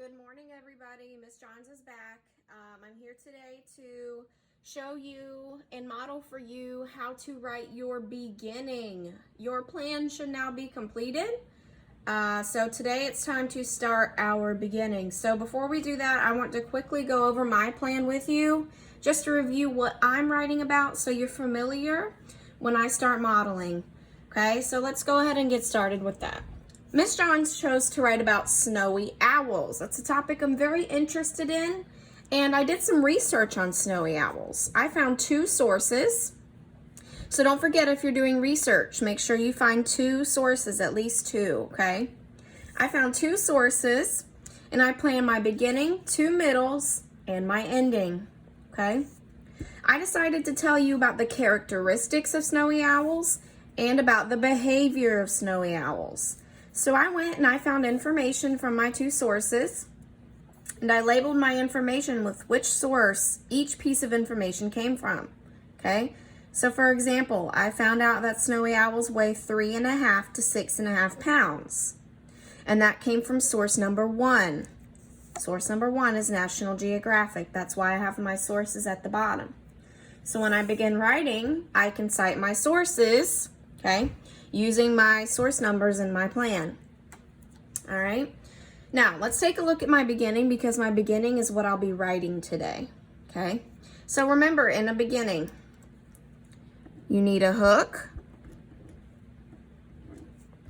Good morning, everybody. Miss Johns is back. I'm here today to show you and model for you how to write your beginning. Your plan should now be completed. So today it's time to start our beginning. So before we do that, I want to quickly go over my plan with you, just to review what I'm writing about so you're familiar when I start modeling. Okay, so let's go ahead and get started with that. Miss Johns chose to write about snowy owls. That's a topic I'm very interested in, and I did some research on snowy owls. I found two sources, so don't forget, if you're doing research, make sure you find two sources, at least two, okay? I found two sources, and I plan my beginning, two middles, and my ending, okay? I decided to tell you about the characteristics of snowy owls and about the behavior of snowy owls. So I went and I found information from my two sources, and I labeled my information with which source each piece of information came from, okay? So for example, I found out that snowy owls weigh 3.5 to 6.5 pounds, and that came from source number 1. Source number 1 is National Geographic. That's why I have my sources at the bottom. So when I begin writing, I can cite my sources, okay, using my source numbers in my plan. All right, now let's take a look at my beginning, because my beginning is what I'll be writing today, okay? So remember, in a beginning, you need a hook,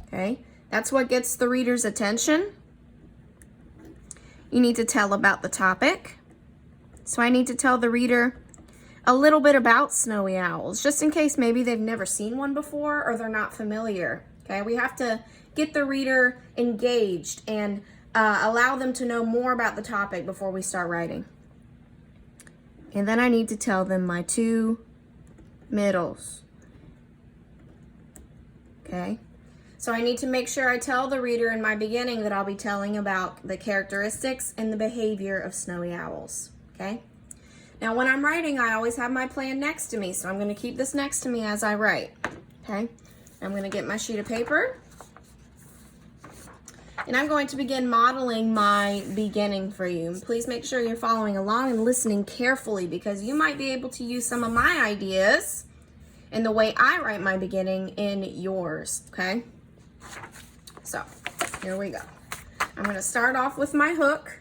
okay? That's what gets the reader's attention. You need to tell about the topic. So I need to tell the reader a little bit about snowy owls, just in case maybe they've never seen one before or they're not familiar, okay? We have to get the reader engaged and allow them to know more about the topic before we start writing. And then I need to tell them my two middles, okay? So I need to make sure I tell the reader in my beginning that I'll be telling about the characteristics and the behavior of snowy owls, okay? Now, when I'm writing, I always have my plan next to me, so I'm going to keep this next to me as I write, okay? I'm going to get my sheet of paper, and I'm going to begin modeling my beginning for you. Please make sure you're following along and listening carefully, because you might be able to use some of my ideas and the way I write my beginning in yours, okay? So, here we go. I'm going to start off with my hook.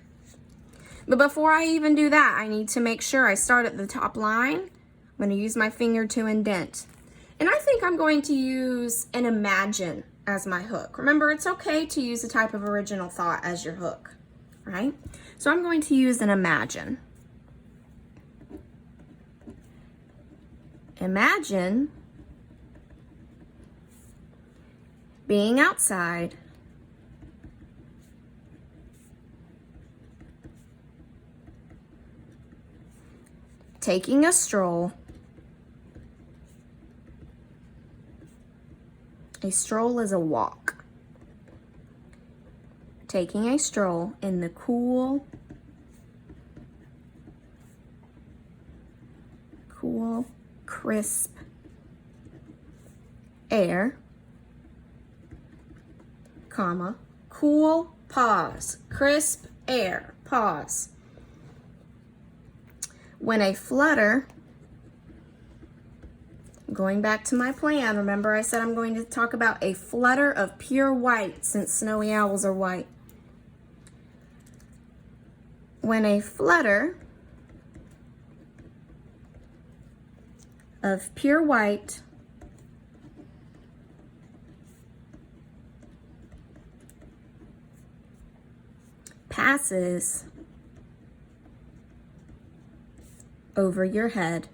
But before I even do that, I need to make sure I start at the top line. I'm going to use my finger to indent. And I think I'm going to use an imagine as my hook. Remember, it's okay to use a type of original thought as your hook, right? So I'm going to use an imagine. Imagine being outside, taking a stroll. A stroll is a walk. Taking a stroll in the cool, crisp air, comma, cool, pause, crisp air, pause. When a flutter, going back to my plan, remember I said I'm going to talk about a flutter of pure white, since snowy owls are white. When a flutter of pure white passes over your head.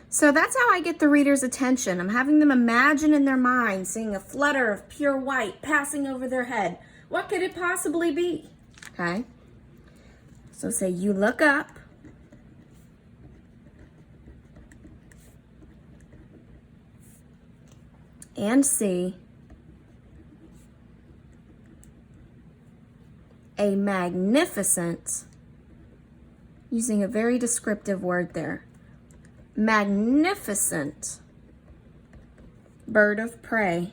So that's how I get the reader's attention. I'm having them imagine in their mind seeing a flutter of pure white passing over their head. What could it possibly be? Okay. So say you look up, and see a magnificent, using a very descriptive word there, magnificent bird of prey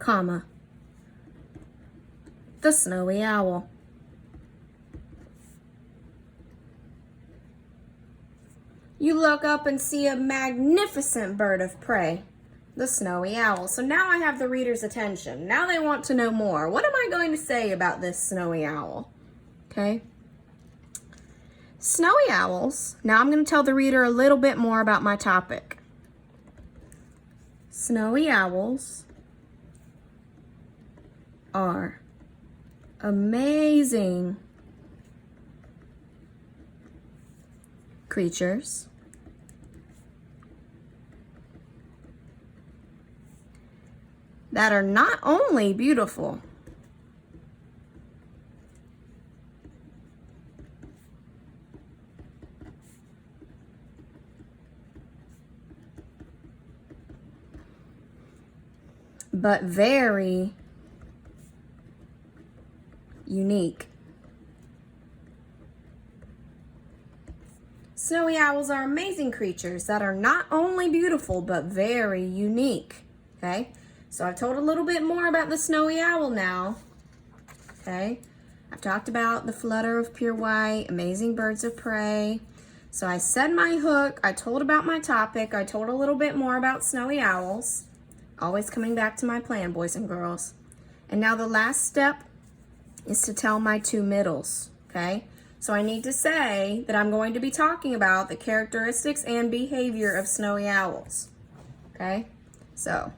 comma, the snowy owl. You look up and see a magnificent bird of prey, the snowy owl. So now I have the reader's attention. Now they want to know more. What am I going to say about this snowy owl? Okay. Snowy owls. Now I'm going to tell the reader a little bit more about my topic. Snowy owls are amazing creatures that are not only beautiful, but very unique. Snowy owls are amazing creatures that are not only beautiful, but very unique. Okay, so I've told a little bit more about the snowy owl now. Okay, I've talked about the flutter of pure white, amazing birds of prey. So I said my hook, I told about my topic, I told a little bit more about snowy owls. Always coming back to my plan, boys and girls. And now the last step is to tell my two middles, okay? So I need to say that I'm going to be talking about the characteristics and behavior of snowy owls, okay? So,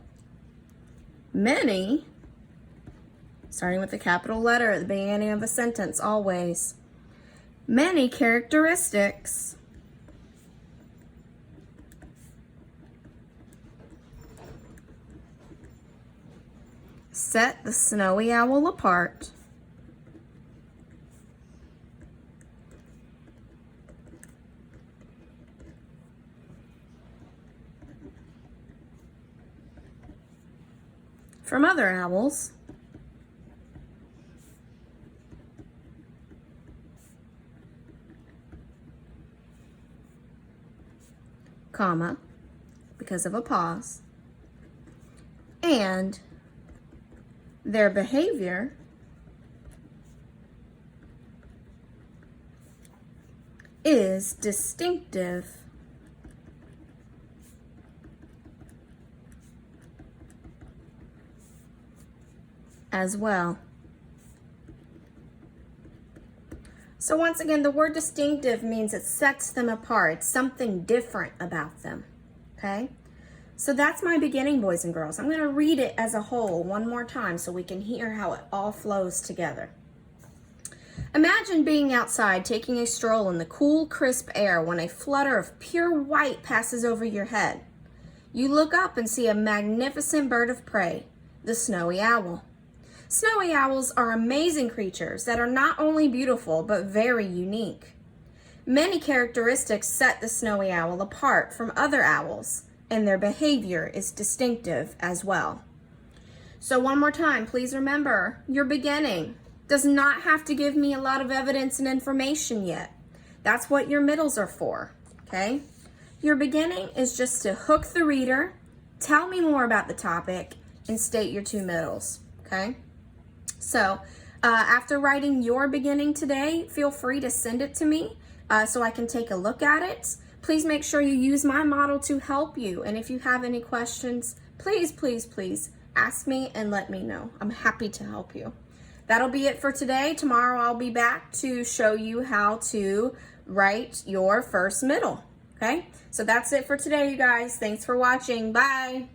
many, starting with the capital letter at the beginning of a sentence, always. Many characteristics set the snowy owl apart from other owls, comma, because of a pause, and their behavior is distinctive as well. So once again, the word distinctive means it sets them apart. It's something different about them, okay? So that's my beginning, boys and girls. I'm going to read it as a whole one more time so we can hear how it all flows together. Imagine being outside taking a stroll in the cool, crisp air when a flutter of pure white passes over your head. You look up and see a magnificent bird of prey, the snowy owl. Snowy owls are amazing creatures that are not only beautiful but very unique. Many characteristics set the snowy owl apart from other owls, and their behavior is distinctive as well. So one more time, please remember, your beginning does not have to give me a lot of evidence and information yet. That's what your middles are for, okay? Your beginning is just to hook the reader, tell me more about the topic, and state your two middles, okay? So after writing your beginning today, feel free to send it to me so I can take a look at it. Please make sure you use my model to help you. And if you have any questions, please, please, please ask me and let me know. I'm happy to help you. That'll be it for today. Tomorrow I'll be back to show you how to write your first middle. Okay? So that's it for today, you guys. Thanks for watching. Bye.